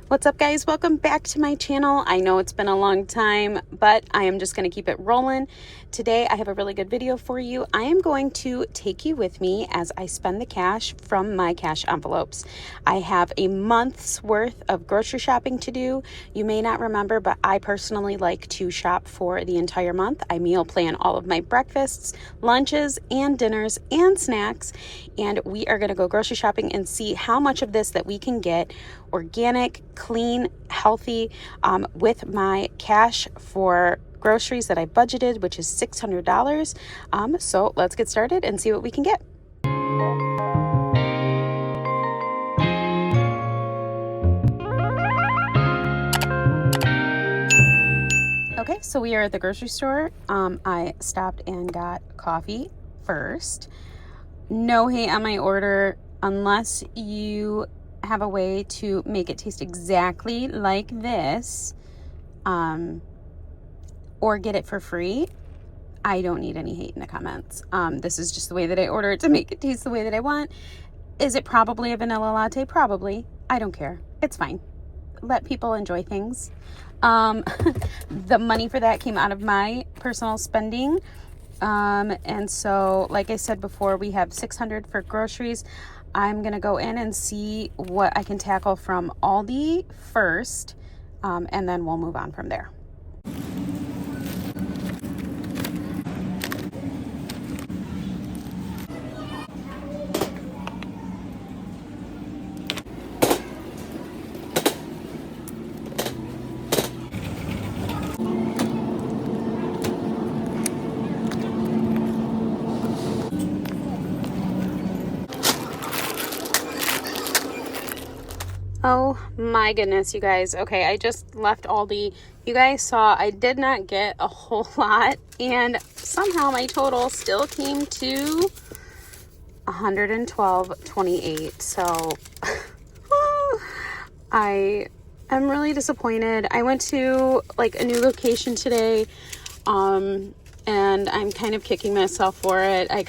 What's up, guys? Welcome back to my channel. I know it's been a long time, but I am just going to keep it rolling. Today, I have a really good video for you. I am going to take you with me as I spend the cash from my cash envelopes. I have a month's worth of grocery shopping to do. You may not remember, but I personally like to shop for the entire month. I meal plan all of my breakfasts, lunches, and dinners, and snacks, and we are going to go grocery shopping and see how much of this that we can get organic, clean, healthy, with my cash for groceries that I budgeted, which is $600. So let's get started and see what we can get. Okay, so we are at the grocery store. I stopped and got coffee first. No hate on my order unless you have a way to make it taste exactly like this, or get it for free. I don't need any hate in the comments. This is just the way that I order it to make it taste the way that I want. Is it probably a vanilla latte? Probably. I don't care. It's fine. Let people enjoy things. The money for that came out of my personal spending. And so, like I said before, we have $600 for groceries. I'm going to go in and see what I can tackle from Aldi first, and then we'll move on from there. Oh my goodness, you guys. Okay, I just left Aldi. You guys saw I did not get a whole lot, and somehow my total still came to $112.28. So I am really disappointed. I went to like a new location today, and I'm kind of kicking myself for it. I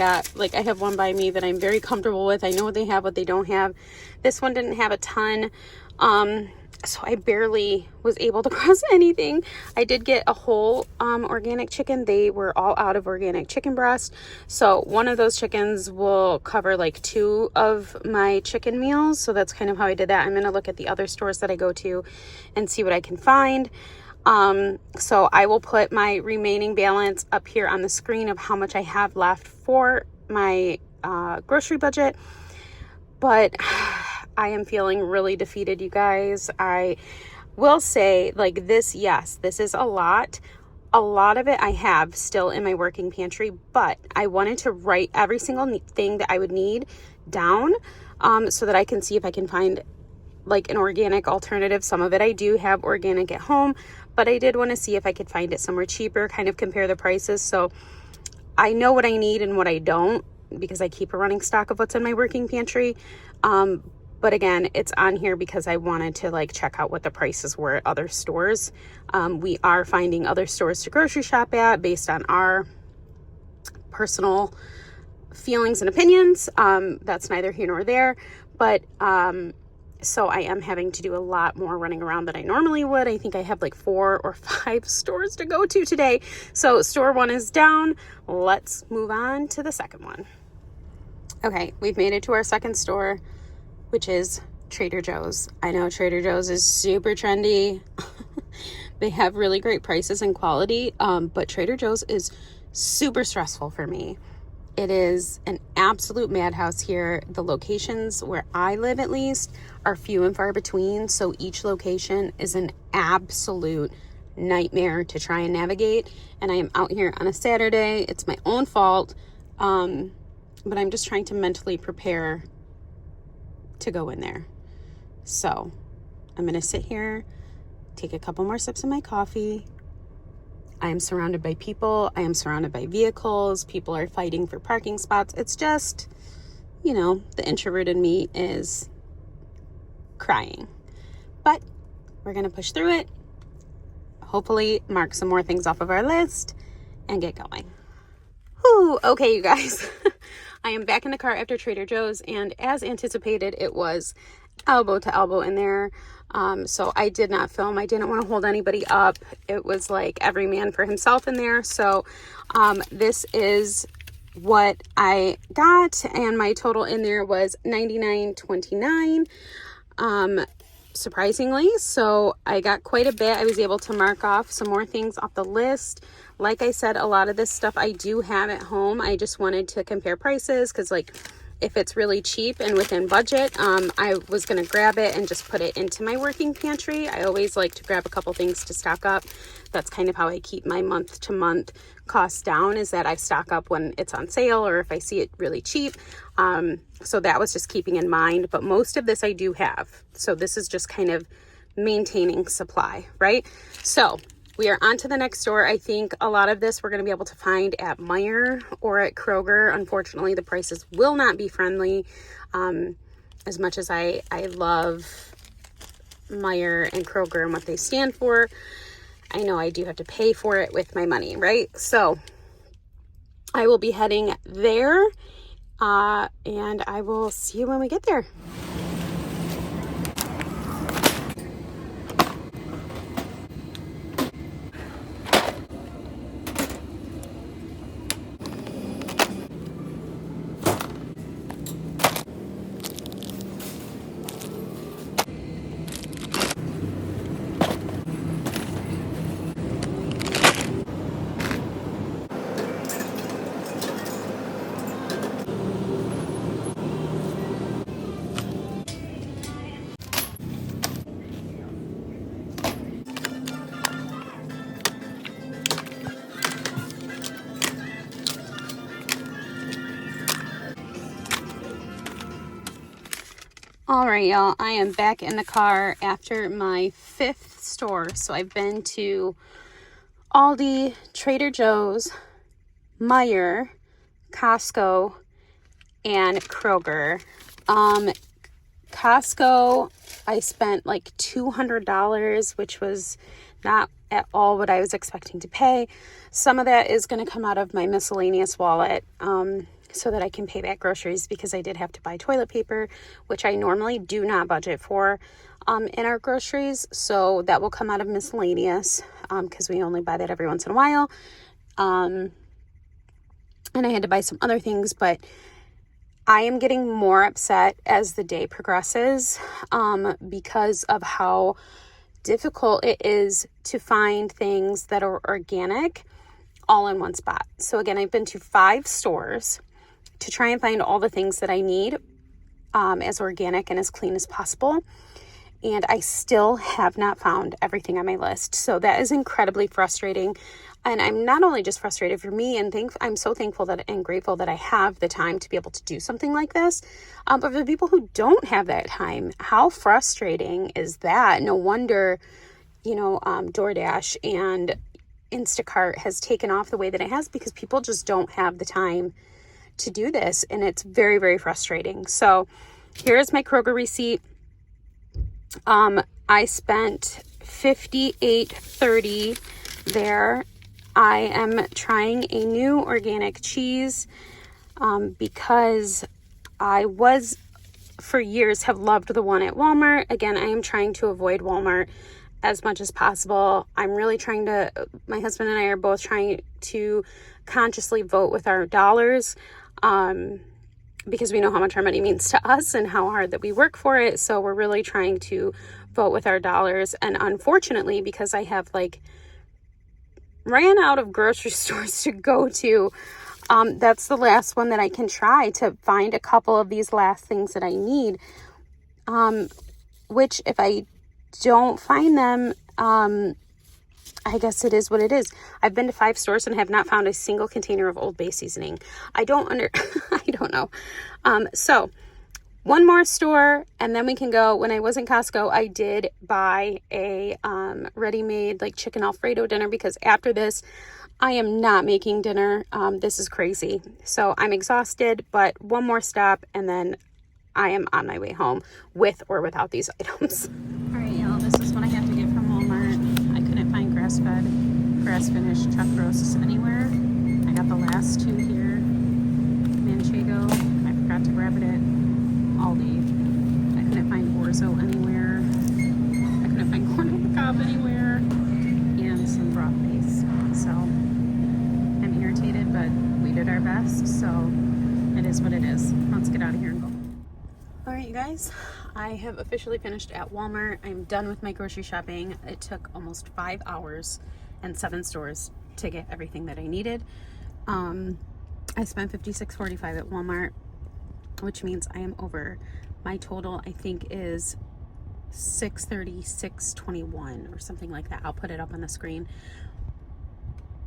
have one by me that I'm very comfortable with. I know what they have, what they don't have. This one didn't have a ton, so I barely was able to cross anything. I did get a whole organic chicken. They were all out of organic chicken breast, so one of those chickens will cover like 2 of my chicken meals. So that's kind of how I did that. I'm going to look at the other stores that I go to and see what I can find. So I will put my remaining balance up here on the screen of how much I have left for my grocery budget. But I am feeling really defeated, you guys. I will say, like, this, yes, this is a lot. A lot of it I have still in my working pantry, but I wanted to write every single thing that I would need down, so that I can see if I can find like an organic alternative. Some of it I do have organic at home, but I did want to see if I could find it somewhere cheaper, kind of compare the prices. So I know what I need and what I don't, because I keep a running stock of what's in my working pantry. But again, it's on here because I wanted to like check out what the prices were at other stores. We are finding other stores to grocery shop at based on our personal feelings and opinions. That's neither here nor there, but so I am having to do a lot more running around than I normally would. I think I have like 4 or 5 stores to go to today. So store 1 is down. Let's move on to the second one. Okay, we've made it to our second store, which is Trader Joe's. I know Trader Joe's is super trendy. They have really great prices and quality, but Trader Joe's is super stressful for me. It is an absolute madhouse here. The locations where I live, at least, are few and far between, so each location is an absolute nightmare to try and navigate. And I am out here on a Saturday. It's my own fault, but I'm just trying to mentally prepare to go in there. So I'm gonna sit here, take a couple more sips of my coffee. I am surrounded by people. I am surrounded by vehicles. People are fighting for parking spots. It's just, you know, the introvert in me is crying. But we're going to push through it. Hopefully mark some more things off of our list and get going. Whew, okay, you guys. I am back in the car after Trader Joe's, and as anticipated, it was elbow to elbow in there. So I did not film. I didn't want to hold anybody up. It was like every man for himself in there. So this is what I got, and my total in there was $99.29. Surprisingly, so I got quite a bit. I was able to mark off some more things off the list. Like I said, a lot of this stuff I do have at home. I just wanted to compare prices because, like, if it's really cheap and within budget, I was going to grab it and just put it into my working pantry. I always like to grab a couple things to stock up. That's kind of how I keep my month to month costs down, is that I stock up when it's on sale or if I see it really cheap. So that was just keeping in mind, but most of this I do have. So this is just kind of maintaining supply, right? So we are on to the next store. I think a lot of this we're going to be able to find at Meijer or at Kroger. Unfortunately, the prices will not be friendly. As much as I love Meijer and Kroger and what they stand for, I know I do have to pay for it with my money, right? So I will be heading there, and I will see you when we get there. All right, y'all, I am back in the car after my 5th store. So I've been to Aldi, Trader Joe's, Meijer, Costco, and Kroger. Costco, I spent like $200, which was not at all what I was expecting to pay. Some of that is going to come out of my miscellaneous wallet, so that I can pay back groceries, because I did have to buy toilet paper, which I normally do not budget for in our groceries. So that will come out of miscellaneous, because we only buy that every once in a while. And I had to buy some other things, but I am getting more upset as the day progresses, because of how difficult it is to find things that are organic all in one spot. So again, I've been to 5 stores to try and find all the things that I need, as organic and as clean as possible. And I still have not found everything on my list. So that is incredibly frustrating. And I'm not only just frustrated for me, and I'm so thankful that and grateful that I have the time to be able to do something like this. But for the people who don't have that time, how frustrating is that? No wonder, DoorDash and Instacart has taken off the way that it has, because people just don't have the time to do this, and it's very, very frustrating. So here is my Kroger receipt. I spent $58.30 there. I am trying a new organic cheese, because I was for years have loved the one at Walmart. Again, I am trying to avoid Walmart as much as possible. I'm really trying to, my husband and I are both trying to consciously vote with our dollars, because we know how much our money means to us and how hard that we work for it. So we're really trying to vote with our dollars. And unfortunately, because I have ran out of grocery stores to go to, that's the last one that I can try to find a couple of these last things that I need, which if I don't find them, I guess it is what it is. I've been to 5 stores and have not found a single container of Old Bay seasoning. I don't know. So one more store and then we can go. When I was in Costco, I did buy a ready-made chicken Alfredo dinner, because after this, I am not making dinner. This is crazy. So I'm exhausted, but one more stop and then I am on my way home with or without these items. All right, y'all, this is what I have to get from Walmart. I couldn't find grass-fed, grass-finished chuck roasts anywhere. I got the last 2 here. Manchego, I forgot to grab it at Aldi. I couldn't find orzo anywhere. I couldn't find corn on the cob anywhere, and some broth base. So I'm irritated, but we did our best, so it is what it is. Let's get out of here and go. All right, you guys, I have officially finished at Walmart. I'm done with my grocery shopping. It took almost 5 hours and 7 stores to get everything that I needed. I spent $56.45 at Walmart, which means I am over. My total, I think, is $636.21 or something like that. I'll put it up on the screen.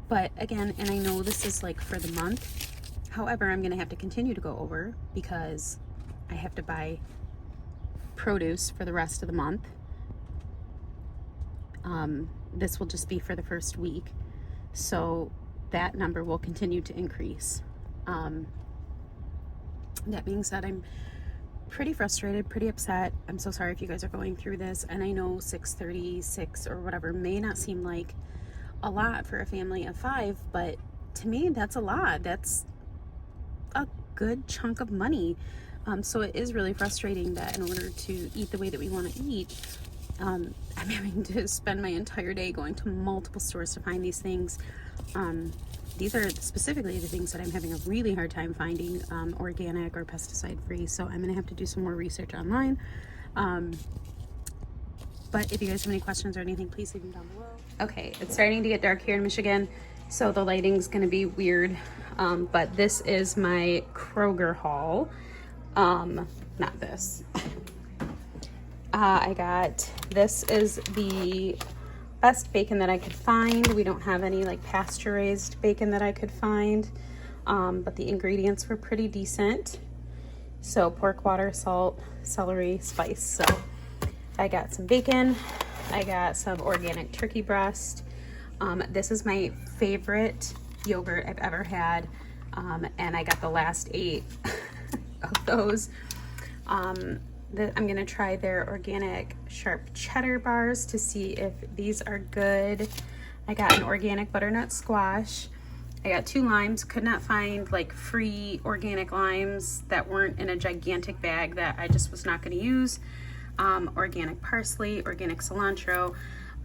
But again, and I know this is like for the month. However, I'm going to have to continue to go over because I have to buy produce for the rest of the month. This will just be for the first week. So that number will continue to increase. That being said, I'm pretty frustrated, pretty upset. I'm so sorry if you guys are going through this. And I know $636 or whatever may not seem like a lot for a family of 5, but to me, that's a lot. That's a good chunk of money. So it is really frustrating that in order to eat the way that we want to eat, I'm having to spend my entire day going to multiple stores to find these things. These are specifically the things that I'm having a really hard time finding, organic or pesticide free. So I'm gonna have to do some more research online. But if you guys have any questions or anything, please leave them down below. Okay, it's starting to get dark here in Michigan, so the lighting's gonna be weird. But this is my Kroger haul. Not this. This is the best bacon that I could find. We don't have any like pasture raised bacon that I could find, but the ingredients were pretty decent. So pork, water, salt, celery, spice. So I got some bacon. I got some organic turkey breast. This is my favorite yogurt I've ever had, and I got the last 8 of those. I'm gonna try their organic sharp cheddar bars to see if these are good. I got an organic butternut squash. I got 2 limes. Could not find like free organic limes that weren't in a gigantic bag that I just was not gonna use. Organic parsley, organic cilantro,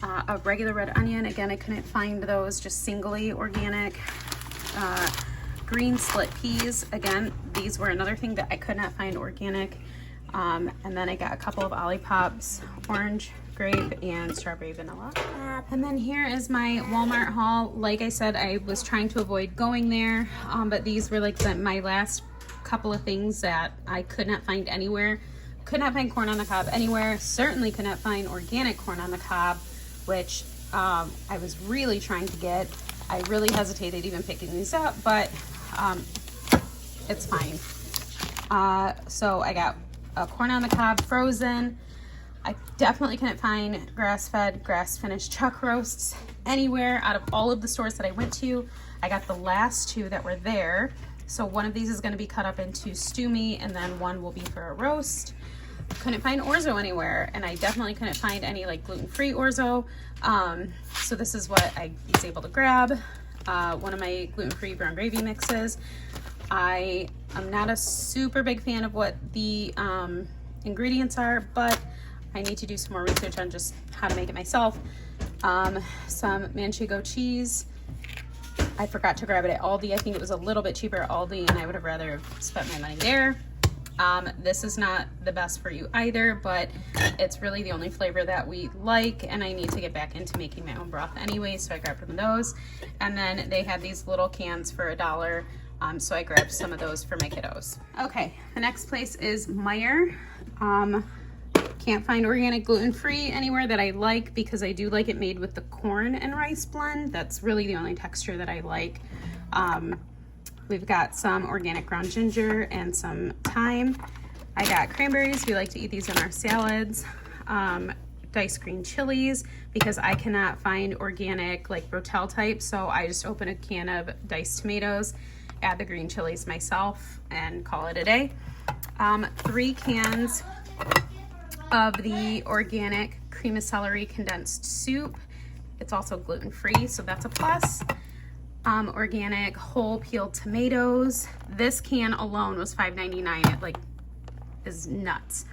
a regular red onion. Again, I couldn't find those, just singly organic. Green split peas. Again, these were another thing that I could not find organic. And then I got a couple of Olipop's, orange, grape, and strawberry vanilla. And then here is my Walmart haul. Like I said, I was trying to avoid going there, but these were like my last couple of things that I could not find anywhere. Could not find corn on the cob anywhere. Certainly could not find organic corn on the cob, which I was really trying to get. I really hesitated even picking these up, but it's fine. So I got corn on the cob frozen. I definitely couldn't find grass-fed, grass-finished chuck roasts anywhere out of all of the stores that I went to. I got the last 2 that were there. So one of these is going to be cut up into stew meat, and then one will be for a roast. Couldn't find orzo anywhere, and I definitely couldn't find any like gluten-free orzo. So this is what I was able to grab. One of my gluten-free brown gravy mixes. I am not a super big fan of what the ingredients are, but I need to do some more research on just how to make it myself. Some manchego cheese. I forgot to grab it at Aldi. I think it was a little bit cheaper at Aldi, and I would have rather spent my money there. This is not the best for you either, but it's really the only flavor that we like, and I need to get back into making my own broth anyway, so I grabbed one of those. And then they had these little cans for $1. So I grabbed some of those for my kiddos. Okay, the next place is Meijer. Can't find organic gluten-free anywhere that I like, because I do like it made with the corn and rice blend. That's really the only texture that I like. We've got some organic ground ginger and some thyme. I got cranberries. We like to eat these in our salads. Diced green chilies, because I cannot find organic like Rotel type, so I just open a can of diced tomatoes, add the green chilies myself, and call it a day. 3 cans of the organic cream of celery condensed soup. It's also gluten-free, so that's a plus. Organic whole peeled tomatoes. This can alone was $5.99. It like is nuts.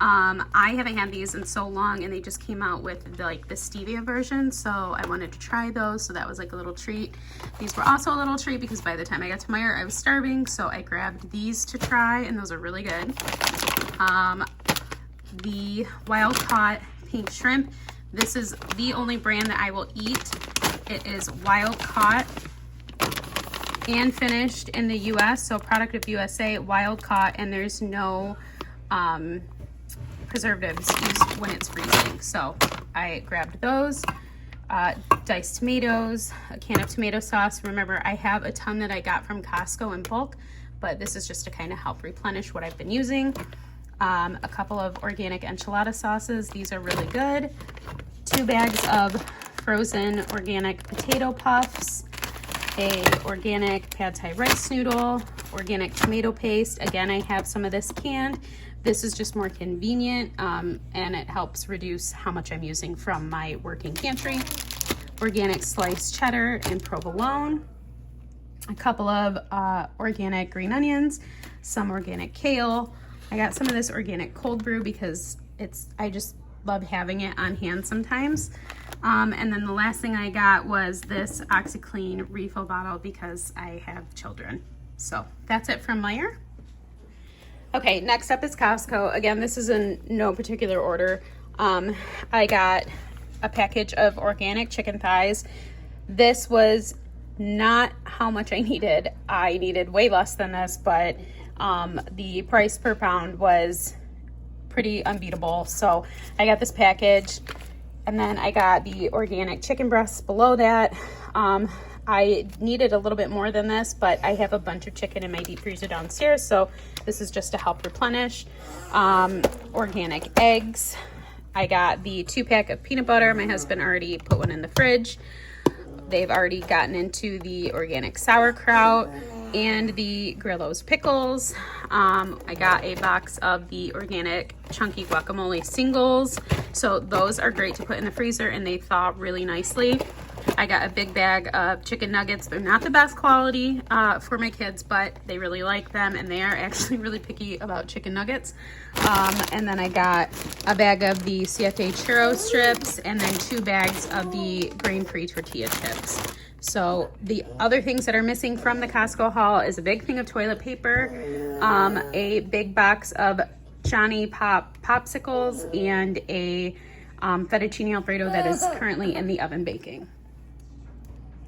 I haven't had these in so long, and they just came out with like the stevia version, so I wanted to try those, so that was like a little treat. These were also a little treat because by the time I got to Meijer, I was starving, so I grabbed these to try, and those are really good. The Wild Caught Pink Shrimp. This is the only brand that I will eat. It is Wild Caught and finished in the US, so product of USA, Wild Caught, and there's no preservatives used when it's freezing. So I grabbed those. Diced tomatoes, a can of tomato sauce. Remember, I have a ton that I got from Costco in bulk, but this is just to kind of help replenish what I've been using. A couple of organic enchilada sauces. These are really good. 2 bags of frozen organic potato puffs, a organic pad thai rice noodle, organic tomato paste. Again, I have some of this canned. This is just more convenient, and it helps reduce how much I'm using from my working pantry. Organic sliced cheddar and provolone, a couple of organic green onions, some organic kale. I got some of this organic cold brew because I just love having it on hand sometimes. And then the last thing I got was this OxyClean refill bottle because I have children. So that's it from Meijer. Okay, next up is Costco. Again, this is in no particular order. I got a package of organic chicken thighs. This was not how much I needed. I needed way less than this, but the price per pound was pretty unbeatable. So I got this package, and then I got the organic chicken breasts below that. I needed a little bit more than this, but I have a bunch of chicken in my deep freezer downstairs, so this is just to help replenish. Organic eggs. I got the 2-pack of peanut butter. My husband already put one in the fridge. They've already gotten into the organic sauerkraut and the Grillo's pickles. I got a box of the organic chunky guacamole singles. So those are great to put in the freezer, and they thaw really nicely. I got a big bag of chicken nuggets. They're not the best quality for my kids, but they really like them, and they are actually really picky about chicken nuggets. And then I got a bag of the Siete churro strips, and then 2 bags of the grain-free tortilla chips. So the other things that are missing from the Costco haul is a big thing of toilet paper, a big box of Johnny Pop popsicles, and a fettuccine Alfredo that is currently in the oven baking.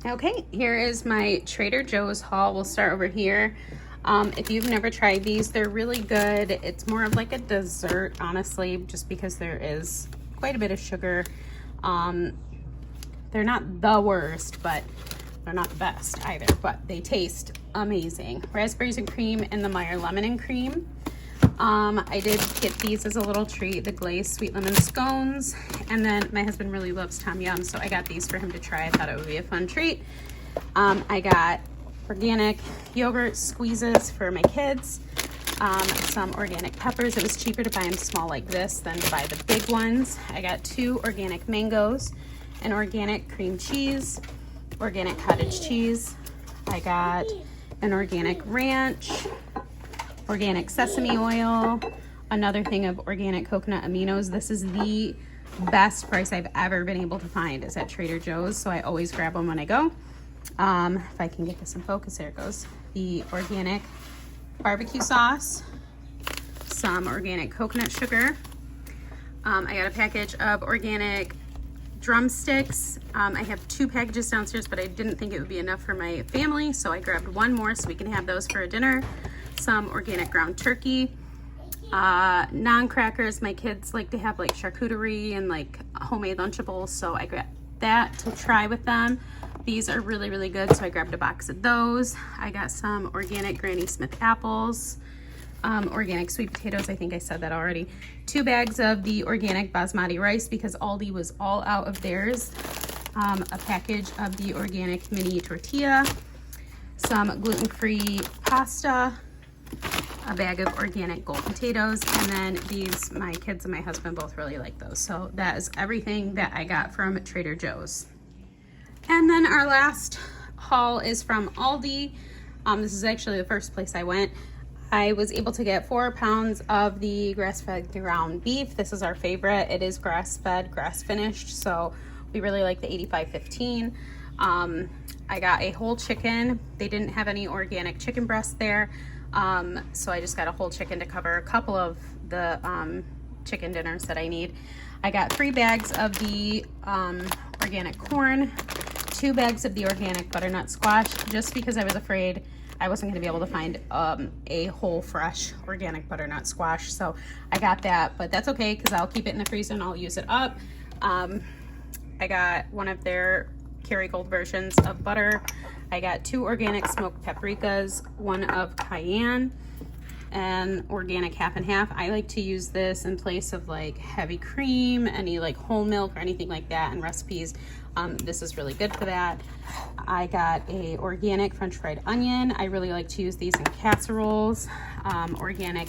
Okay, here is my Trader Joe's haul. We'll start over here. If you've never tried these, they're really good. It's more of like a dessert, honestly, just because there is quite a bit of sugar. They're not the worst, but they're not the best either, but they taste amazing. Raspberries and cream and the Meijer lemon and cream. I did get these as a little treat, the glazed sweet lemon scones, and then my husband really loves Tom Yum, so I got these for him to try. I thought it would be a fun treat. I got organic yogurt squeezes for my kids, some organic peppers. It was cheaper to buy them small like this than to buy the big ones. I got 2 organic mangoes, an organic cream cheese, organic cottage cheese. I got an organic ranch, organic sesame oil, another thing of organic coconut aminos. This is the best price I've ever been able to find is at Trader Joe's, so I always grab them when I go. If I can get this in focus, there it goes. The organic barbecue sauce, some organic coconut sugar. I got a package of organic drumsticks. I have 2 packages downstairs, but I didn't think it would be enough for my family, so I grabbed 1 more so we can have those for a dinner. Some organic ground turkey, non-crackers. My kids like to have like charcuterie and like homemade Lunchables, so I grabbed that to try with them. These are really, really good, so I grabbed a box of those. I got some organic Granny Smith apples, organic sweet potatoes. I think I said that already. 2 bags of the organic basmati rice because Aldi was all out of theirs. A package of the organic mini tortilla, some gluten-free pasta, a bag of organic gold potatoes, and then these, my kids and my husband both really like those. So that is everything that I got from Trader Joe's. And then our last haul is from Aldi. This is actually the first place I went. I was able to get 4 pounds of the grass-fed ground beef. This is our favorite. It is grass-fed, grass-finished, so we really like the 85-15. I got a whole chicken. They didn't have any organic chicken breast there, so I just got a whole chicken to cover a couple of the chicken dinners that I need. I got 3 bags of the organic corn, 2 bags of the organic butternut squash, just because I was afraid I wasn't going to be able to find a whole fresh organic butternut squash. So I got that, but that's okay because I'll keep it in the freezer and I'll use it up. I got one of their Kerrygold versions of butter. I got 2 organic smoked paprikas, 1 of cayenne, and organic half and half. I like to use this in place of like heavy cream, any like whole milk or anything like that in recipes. This is really good for that. I got a organic French fried onion. I really like to use these in casseroles. Organic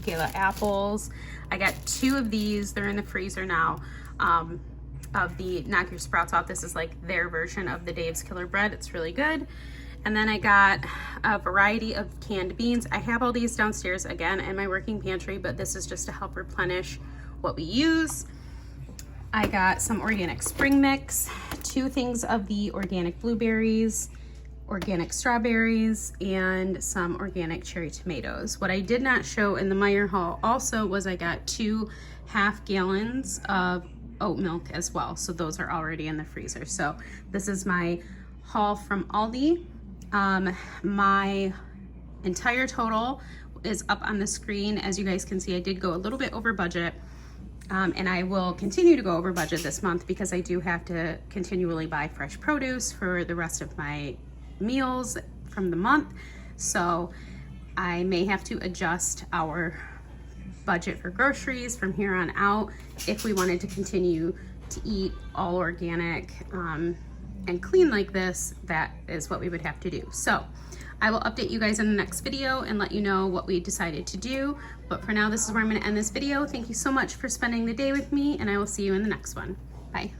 gala apples. I got 2 of these. They're in the freezer now. Of the Knock Your Sprouts Off. This is like their version of the Dave's Killer Bread. It's really good. And then I got a variety of canned beans. I have all these downstairs again in my working pantry, but this is just to help replenish what we use. I got some organic spring mix, 2 things of the organic blueberries, organic strawberries, and some organic cherry tomatoes. What I did not show in the Meijer haul also was I got 2 half gallons of oat milk as well. So those are already in the freezer. So this is my haul from Aldi. My entire total is up on the screen. As you guys can see, I did go a little bit over budget. And I will continue to go over budget this month because I do have to continually buy fresh produce for the rest of my meals from the month. So I may have to adjust our budget for groceries from here on out if we wanted to continue to eat all organic and clean like this. That is what we would have to do. So I will update you guys in the next video and let you know what we decided to do. But for now, this is where I'm going to end this video. Thank you so much for spending the day with me, and I will see you in the next one. Bye.